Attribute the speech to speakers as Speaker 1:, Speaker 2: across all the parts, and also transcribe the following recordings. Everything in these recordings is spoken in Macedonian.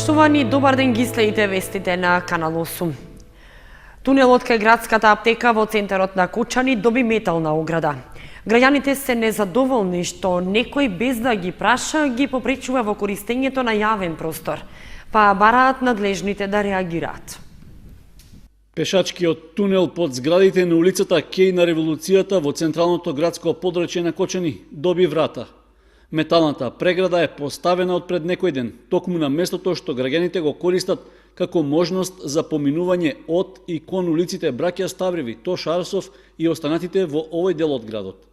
Speaker 1: Поштувани, добар ден, ги следите вестите на Канал 8. Тунелот кај градската аптека во центарот на Кочани доби метална ограда. Граѓаните се незадоволни што некој без да ги праша ги попречува во користењето на јавен простор, па бараат надлежните да реагираат.
Speaker 2: Пешачкиот тунел под зградите на улицата Кеј на Револуцијата во централното градско подрачје на Кочани доби врата. Металната преграда е поставена од пред некој ден, токму на местото што граѓаните го користат како можност за поминување од и кон улиците Браќа Ставреви, Тош Арсов и останатите во овој дел од градот.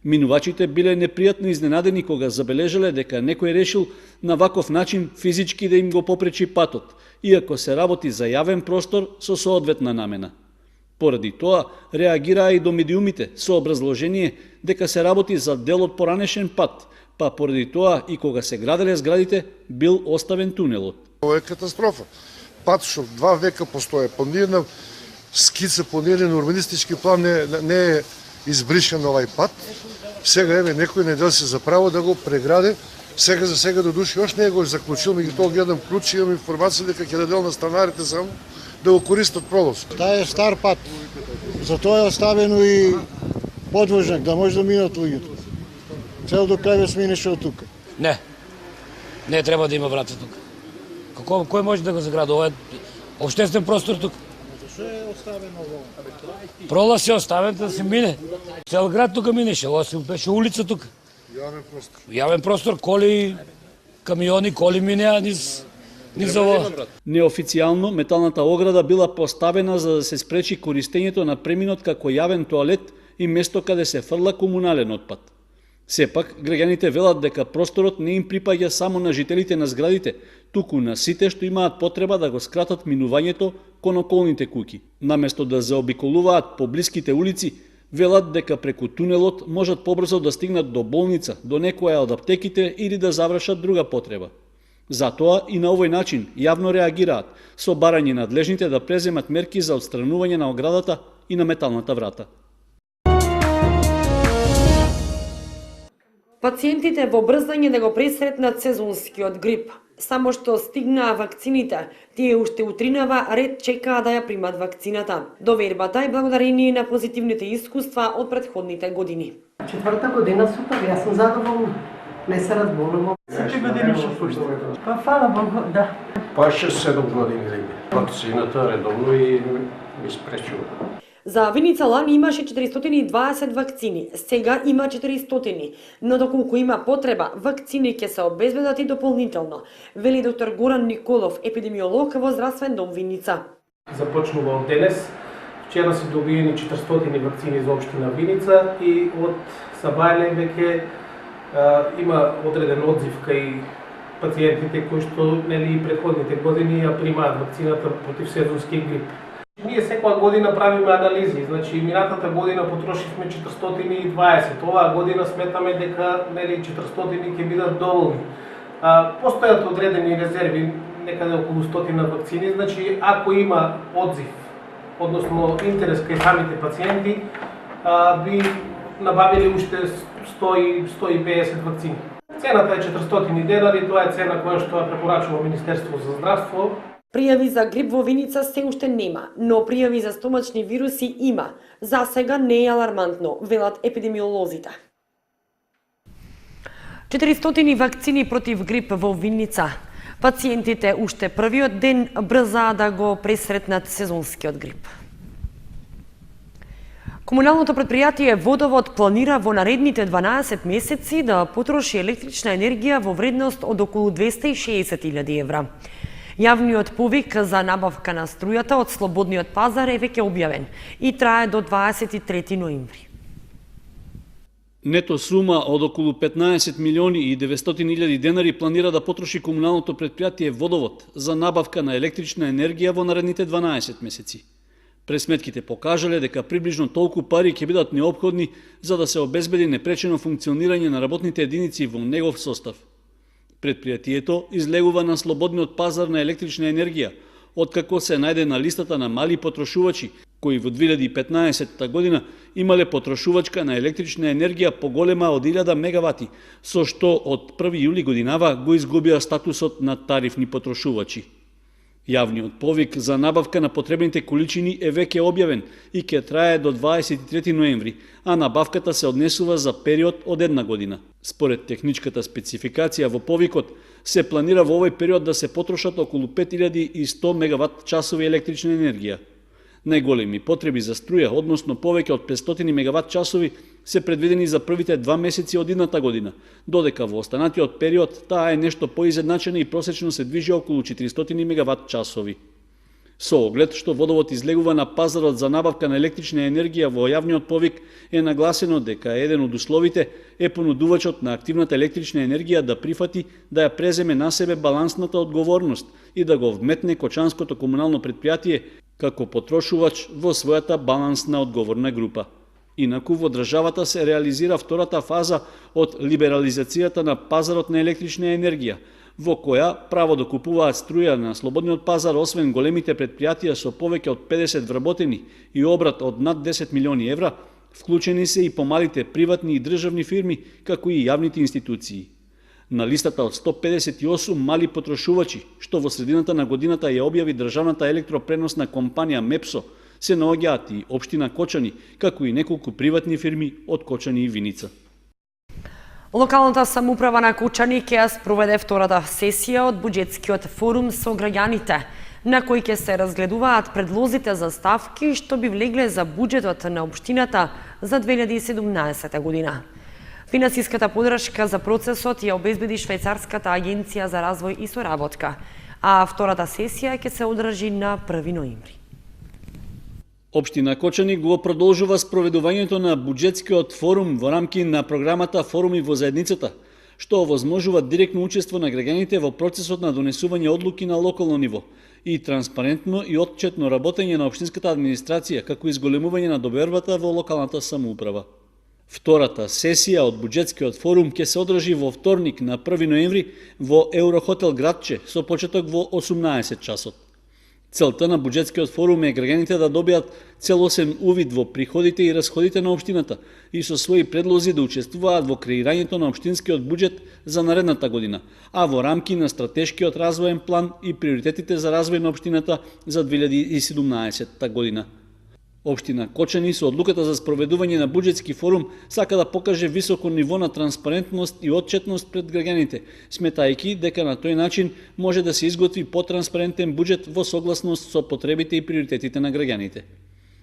Speaker 2: Минувачите биле непријатно изненадени кога забележале дека некој решил на ваков начин физички да им го попречи патот, иако се работи за јавен простор со соодветна намена. Поради тоа реагираа и до медиумите со образложение дека се работи за дел од поранешен пат, па поради тоа и кога се граделе зградите бил оставен тунелот.
Speaker 3: Ова е катастрофа. Пат што 2 века постоje, по ниједна скица, по ниједен урбанистички план не е избришен овај пат. Сега еве некој не дел се за право да го преграде. Сега за сега до души още не го заклучил, меѓутоа гледам ключ, имам информација дека ќе даде на станарите само да го користат пролаз.
Speaker 4: Таа е стар пат. Затоа е оставено и подвожник да може да минат луѓето. Цел до крај сминеше од тука.
Speaker 5: Не треба да има врата тука. Кој може да го загради? Ова е општествен простор тука.
Speaker 4: Што е оставено во?
Speaker 5: Пролаз е оставен да се мине. Цел град тука минеше, ова се беше улица тука.
Speaker 3: Јавен простор.
Speaker 5: Јавен простор, коли, камиони, коли минеа низ ово.
Speaker 2: Неофицијално металната ограда била поставена за да се спречи користењето на преминот како јавен тоалет и место каде се фрла комунален отпад. Сепак, граѓаните велат дека просторот не им припаѓа само на жителите на зградите, туку на сите што имаат потреба да го скратат минувањето кон околните куќи. Наместо да заобиколуваат по блиските улици, велат дека преку тунелот можат побрзо да стигнат до болница, до некоја од аптеките или да завршат друга потреба. Затоа и на овој начин јавно реагираат, со барање надлежните да преземат мерки за отстранување на оградата и на металната врата.
Speaker 1: Пациентите во брзање да го пресретнат сезонскиот грип. Само што стигнаа вакцините, тие уште утринава ред чекаа да ја примат вакцината. Довербата е благодарение на позитивните искуства од претходните години.
Speaker 6: Четврта година супер, јас сум задоволна. Не се разболувам. Сите години што пуштам. Па фала Богу, да.
Speaker 7: Па 6-7 години леги. Вакцината редовно и ми спречува.
Speaker 1: За Виница лани имаше 420 вакцини, сега има 400, но доколку има потреба, вакцини ќе се обезбедат и дополнително, вели доктор Горан Николов, епидемиолог во здравствен дом Виница.
Speaker 8: Започнува од денес. Вчера се добиени 400 вакцини за општина Виница и од Сабајле веќе има одреден одзив кај пациентите кои што нели претходните години ја примаат вакцината против сезонски грип. Ние секоја година правиме анализи, значи минатата година потрошивме 420, оваа година сметаме дека нели 400 ќе бидат доволни. Постојат одредени резерви, некаде околу 100 вакцини, значи ако има одзив, односно интерес кај самите пациенти, би набавили уште 100-150 вакцини. Цената е 400 денари, тоа е цена која што ја препорачува Министерство за здравство.
Speaker 1: Пријави за грип во Виница се уште нема, но пријави за стомачни вируси има. За сега не е алармантно, велат епидемиолозите. 400 вакцини против грип во Виница. Пациентите уште првиот ден брзаа да го пресретнат сезонскиот грип. Комуналното предпријатие Водовод планира во наредните 12 месеци да потроши електрична енергија во вредност од околу 260.000 евра. Јавниот повик за набавка на струјата од слободниот пазар е веќе објавен и трае до 23 ноември.
Speaker 2: Нето сума од околу 15 милиони и 900.000 денари планира да потроши комуналното предпријатие Водовод за набавка на електрична енергија во наредните 12 месеци. Пресметките покажале дека приближно толку пари ќе бидат неопходни за да се обезбеди непречено функционирање на работните единици во негов состав. Предпријатието излегува на слободниот пазар на електрична енергија, откако се најде на листата на мали потрошувачи кои во 2015 година имале потрошувачка на електрична енергија поголема од 1000 мегавати, со што од 1 јули годинава го изгубија статусот на тарифни потрошувачи. Јавниот повик за набавка на потребните количини е веќе објавен и ќе трае до 23 ноември, а набавката се однесува за период од 1 година. Според техничката спецификација во повикот, се планира во овој период да се потрошат околу 5100 мегават часови електрична енергија. Најголеми потреби за струја, односно повеќе од 500 мегават часови, се предвидени за првите 2 месеци од идната година, додека во останатиот период таа е нешто поизедначена и просечно се движи околу 400 мегават часови. Со оглед што водовод излегува на пазарот за набавка на електрична енергија, во јавниот повик е нагласено дека еден од условите е понудувачот на активната електрична енергија да прифати да ја преземе на себе балансната одговорност и да го вметне кочанското комунално претпријатие како потрошувач во својата балансна одговорна група. Инаку во државата се реализира втората фаза од либерализацијата на пазарот на електрична енергија, во која право да купуваат струја на слободниот пазар, освен големите претпријатија со повеќе од 50 вработени и обрат од над 10 милиони евра, вклучени се и помалите приватни и државни фирми, како и јавните институции. На листата од 158 мали потрошувачи, што во средината на годината ја објави државната електропреносна компанија МЕПСО, се наоѓаат и општина Кочани, како и неколку приватни фирми од Кочани и Виница.
Speaker 1: Локалната самоуправа на Кочани ќе ја спроведе втората сесија од буџетскиот форум со граѓаните, на кој ќе се разгледуваат предлозите за ставки што би влегле за буџетот на општината за 2017 година. Финансиската поддршка за процесот ја обезбеди Швајцарската агенција за развој и соработка, а втората сесија ќе се одржи на 1 ноември.
Speaker 2: Општина Кочани го продолжува спроведувањето на буџетскиот форум во рамки на програмата Форуми во заедницата, што овозможува директно учество на граѓаните во процесот на донесување одлуки на локално ниво и транспарентно и отчетно работење на општинската администрација, како и зголемување на довербата во локалната самоуправа. Втората сесија од буџетскиот форум ќе се одржи во вторник на 1 ноември во Еврохотел Градче со почеток во 18 часот. Целта на буџетскиот форум е граѓаните да добијат целосен увид во приходите и расходите на општината и со своји предлози да учествуваат во креирањето на општинскиот буџет за наредната година, а во рамки на стратешкиот развоен план и приоритетите за развој на општината за 2017 година. Општина Кочани со одлуката за спроведување на буџетски форум сака да покаже високо ниво на транспарентност и отчетност пред граѓаните, сметајќи дека на тој начин може да се изготви потранспарентен буџет во согласност со потребите и приоритетите на граѓаните.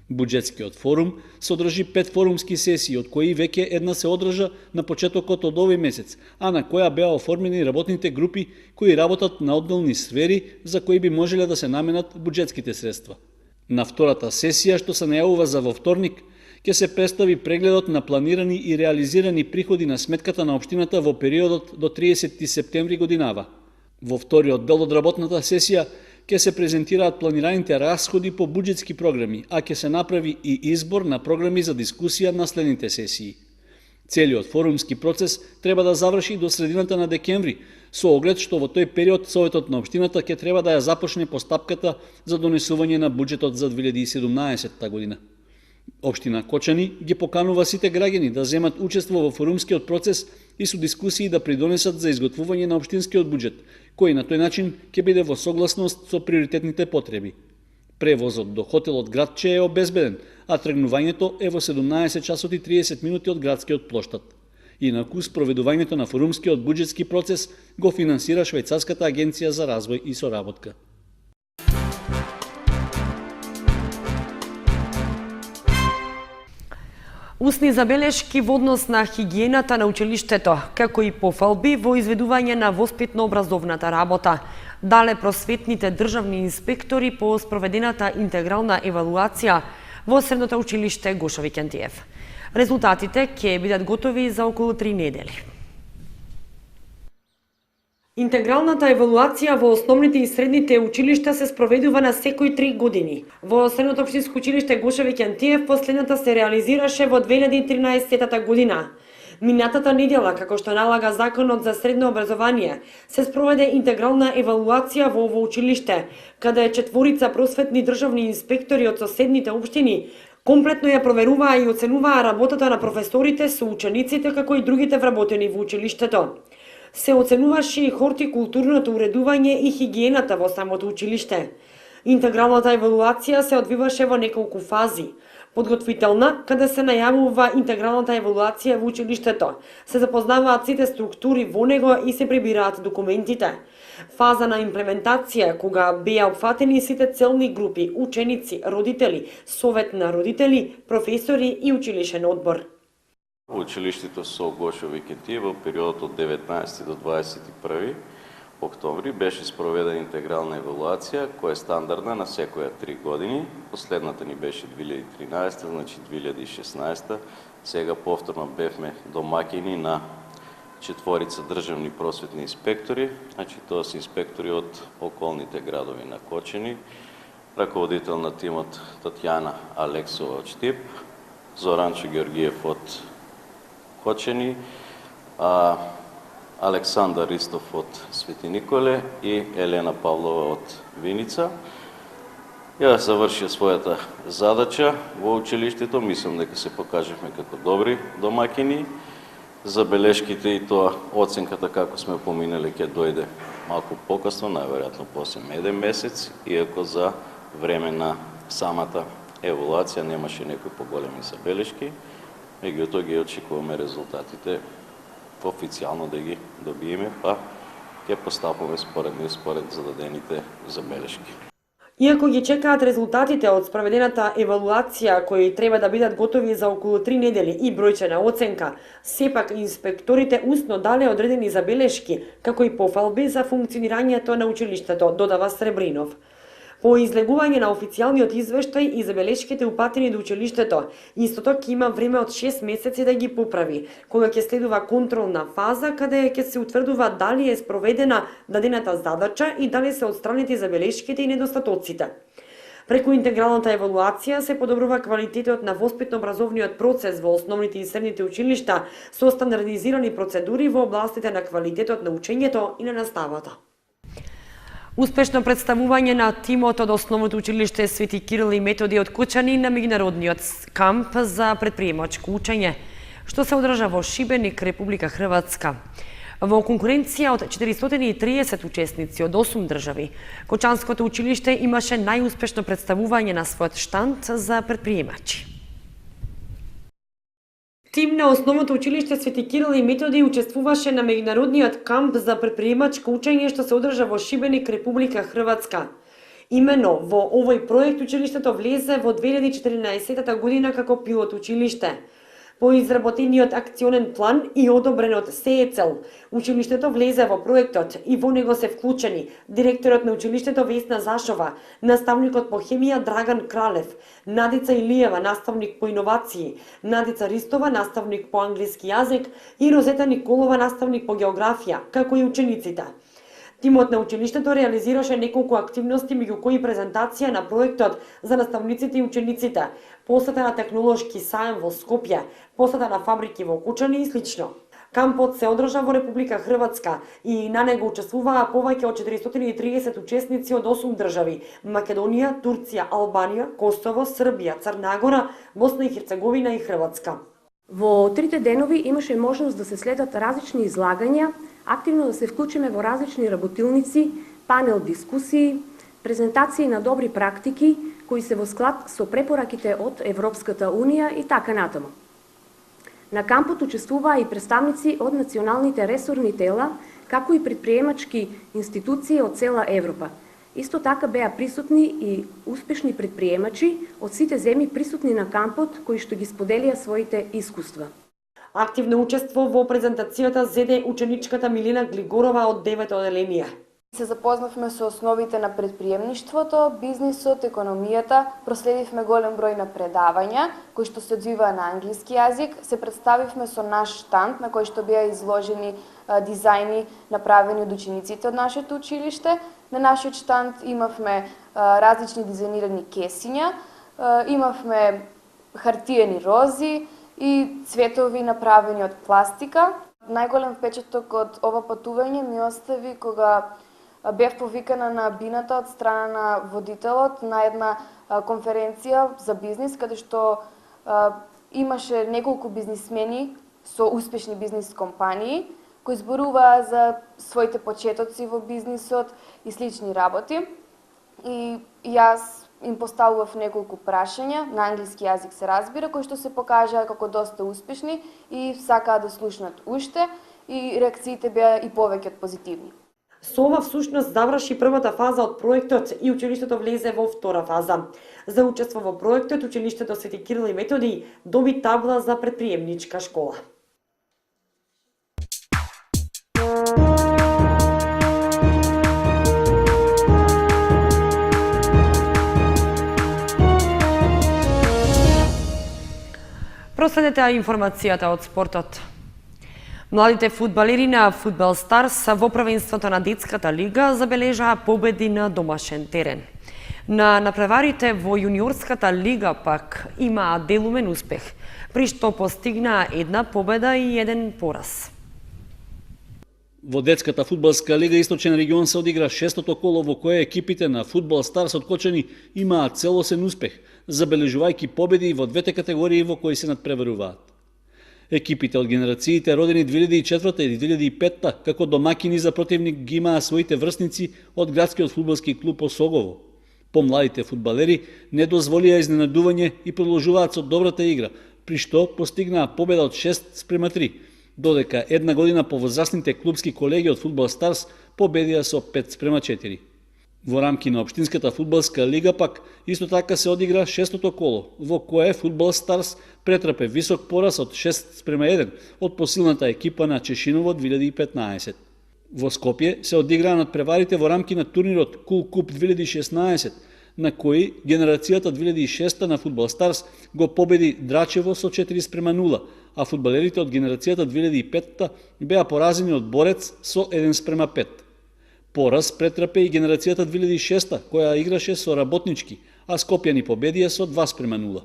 Speaker 2: Буџетскиот форум содржи 5 форумски сесии, од кои веќе една се одржа на почетокот од овој месец, а на која беа оформени работните групи кои работат на одделни сфери за кои би можеле да се наменат буџетските средства. На втората сесија, што се најавува за во вторник, ќе се представи прегледот на планирани и реализирани приходи на сметката на општината во периодот до 30 септември годинава. Во вториот дел од работната сесија ќе се презентираат планираните расходи по буџетски програми, а ќе се направи и избор на програми за дискусија на следните сесии. Целиот форумски процес треба да заврши до средината на декември, со оглед што во тој период Советот на општината ќе треба да ја започне постапката за донесување на буџетот за 2017 година. Општина Кочани ги поканува сите граѓани да земат учество во форумскиот процес и со дискусии да придонесат за изготвување на општинскиот буџет, кој на тој начин ќе биде во согласност со приоритетните потреби. Превозот до хотелот Градче е обезбеден, а тргнувањето е во 17 часот и 30 минути од градскиот плоштад. Инаку, спроведувањето на форумскиот буџетски процес го финансира Швајцарската агенција за развој и соработка.
Speaker 1: Усни забелешки во однос на хигиената на училиштето, како и пофалби во изведување на воспитно-образовната работа, дале просветните државни инспектори по спроведената интегрална евалуација во Средното училиште Гошо Викентиев. Резултатите ќе бидат готови за околу 3 недели. Интегралната евалуација во основните и средните училишта се спроведува на секои 3 години. Во Средното општинско училиште Гошо Викентиев последната се реализираше во 2013 година. Минатата недела, како што налага Законот за средно образование, се спроведе интегрална евалуација во ово училиште, каде 4 просветни државни инспектори од соседните општини комплетно ја проверуваа и оценуваа работата на професорите со учениците, како и другите вработени во училиштето. Се оценуваше и хортикултурното уредување и хигиената во самото училиште. Интегралната евалуација се одвиваше во неколку фази. Подготвителна, каде се најавува интегралната евалуација во училиштето, се запознаваат сите структури во него и се прибираат документите. Фаза на имплементација, кога беа опфатени сите целни групи, ученици, родители, совет на родители, професори и училишен одбор.
Speaker 9: Училиштето со Гошо Викентиев во периодот од 19 до 21 октомври беше спроведена интегрална евалуација, која е стандардна на секоја 3 години. Последната ни беше 2013, значи 2016. Сега повторно бевме домаќини на 4 државни просветни инспектори, значи тоа се инспектори од околните градови на Кочани, раководител на тимот Татјана Алексова од Штип, Зоранчо Георгиев од Кочани, Александар Ристов од Свети Николе и Елена Павлова од Виница. Ја завршија својата задача во училиштето, мислам дека се покажавме како добри домаќини. Забелешките и тоа оценката, како сме поминале, ќе дојде малку покасно, најверојатно после меден месец, иако за време на самата евалуација немаше некои поголеми забелешки, меѓутоа ги очекуваме резултатите официјално да ги добиеме, па ќе постапуваме според зададените забелешки.
Speaker 1: Иако ги чекаат резултатите од спроведената евалуација, кои треба да бидат готови за околу 3 недели и бројчена оценка, сепак инспекторите устно дале одредени забелешки, како и пофалби за функционирањето на училиштето, додава Сребринов. По излегување на официјалниот извештај и забелешките упатени до училиштето, истото ќе има време од 6 месеци да ги поправи, кога ќе следува контролна фаза, каде ќе се утврдува дали е спроведена дадената задача и дали се отстранети забелешките и недостатоците. Преку интегралната евалуација се подобрува квалитетот на воспитно-образовниот процес во основните и средните училишта со стандардизирани процедури во областите на квалитетот на учењето и на наставата. Успешно представување на тимот од Основното училиште Свети Кирил и Методи од Кучани на меѓународниот камп за предприемачко учење, што се одржа во Шибеник, Република Хрватска. Во конкуренција од 430 учесници од 8 држави, Кочанското училиште имаше најуспешно представување на својот штанд за предприемачи. Тим на Основното училиште Свети Кирил и Методи учествуваше на меѓународниот камп за предприемачко учење што се одржа во Шибеник, Република Хрватска. Имено во овој проект училиштето влезе во 2014 година како пилот училиште. По изработениот акционен план и одобрен од СЕЦЕЛ, училиштето влезе во проектот и во него се вклучени директорот на училиштето Весна Зашова, наставникот по хемија Драган Кралев, Надица Илиева, наставник по иновации, Надица Ристова, наставник по англиски јазик и Розета Николова, наставник по географија, како и учениците. Тимот на училиштето реализираше неколку активности, меѓу кои презентација на проектот за наставниците и учениците, посета на технолошки саем во Скопје, посета на фабрики во Кучани и слично. Кампот се одржа во Република Хрватска и на него учествуваа повеќе од 430 учесници од 8 држави: Македонија, Турција, Албанија, Косово, Србија, Црна Гора, Босна и Херцеговина и Хрватска.
Speaker 10: Во трите денови имаше можност да се следат различни излагања, активно да се вклучиме во различни работилници, панел дискусии, презентации на добри практики кои се во склад со препораките од Европската Унија и така натаму. На кампот учествуваа и представници од националните ресорни тела, како и предприемачки институции од цела Европа. Исто така беа присутни и успешни предприемачи од сите земји присутни на кампот, кои што ги споделија своите искуства.
Speaker 1: Активно учество во презентацијата зеде ученичката Милена Глигорова од 9 оделение.
Speaker 11: Се запознавме со основите на предприемништвото, бизнисот, економијата, проследивме голем број на предавања, кои што се одвиваа на англиски јазик, се представивме со наш штанд на кој што беа изложени дизајни направени од учениците од нашето училиште. На нашиот штанд имавме различни дизајнирани кесиња, имавме хартиени рози, и цветови направени од пластика. Најголем впечаток од ова патување ми остави кога бев повикана на бината од страна на водителот на една конференција за бизнис, каде што имаше неколку бизнисмени со успешни бизнис компании, кои зборуваа за своите почетоци во бизнисот и слични работи. И јас им поставував неколку прашања, на англиски јазик се разбира, кои што се покажаа како доста успешни и сакаа да слушнат уште, и реакциите беа и повеќе од позитивни.
Speaker 1: Со ова всушност заврши првата фаза од проектот и училиштето влезе во втора фаза. За учество во проектот, училиштето Свети Кирил и Методий доби табла за предприемничка школа. Проследете информацијата од спортот. Младите фудбалери на Фудбал Старс во првенството на детската лига забележаа победи на домашен терен. На напреварите во јуниорската лига пак имаа делумен успех, при што постигнаа една победа и еден пораз.
Speaker 2: Во детската фудбалска лига Источен регион се одигра шестото коло во кое екипите на Фудбал Старс од Кочани имаат целосен успех, забележувајќи победи во двете категории во кои се надпреваруваат. Екипите од генерациите родени 2004 и 2005 како домакини за противник ги имаа своите врсници од градскиот фудбалски клуб Осогово. Помладите фудбалери не дозволија изненадување и продолжуваат со добрата игра, при што постигнаа победа од 6:3, додека една година повозрасните клубски колеги од Фудбал Старс победија со 5:4. Во рамки на Општинската фудбалска лига пак исто така се одигра шестото коло, во кое Фудбал Старс претрпе висок пораз од 6:1 од посилната екипа на Чешиново 2015. Во Скопје се одиграа надпреварите во рамки на турнирот Кул Куп 2016, на кои генерацијата 2006 на Фудбал Старс го победи Драчево со 4:0, а фудбалерите од генерацијата 2005 беа поразени од Борец со 1:5. Пораз претрпе и генерацијата 2006 која играше со Работнички, а Скопјани победија со 2:0.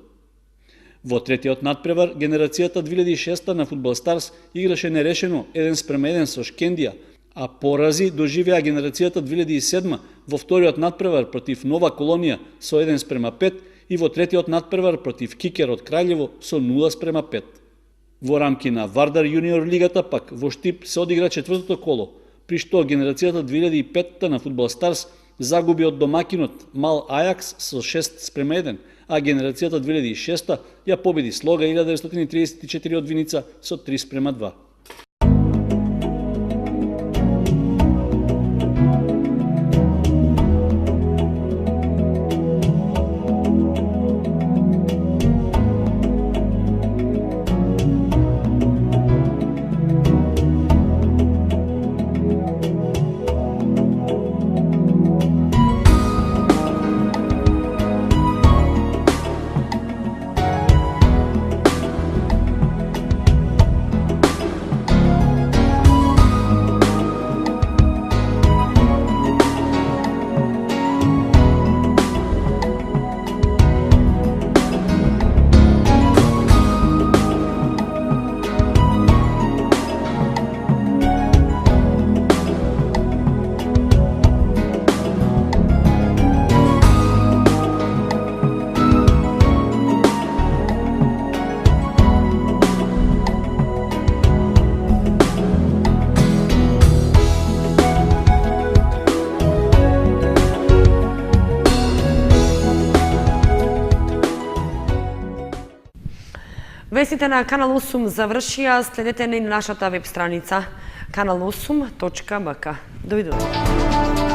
Speaker 2: Во третиот надпревар генерацијата 2006 на Фудбал Старс играше нерешено 1:1 со Шкендија, а порази доживеа генерацијата 2007 во вториот надпревар против Нова Колонија со 1:5 и во третиот надпревар против Кикер од Краљево со 0:5. Во рамки на Вардар јуниор лигата пак во Штип се одигра четвртото коло, при што генерацијата 2005 на Фудбал Старс загуби од домакинот Мал Ајакс со 6:1, а генерацијата 2006 ја победи Слога 1934 од Виница со 3:2.
Speaker 1: Вестите на Канал 8 завршија, следете на нашата веб страница kanal8.mk. Довидување.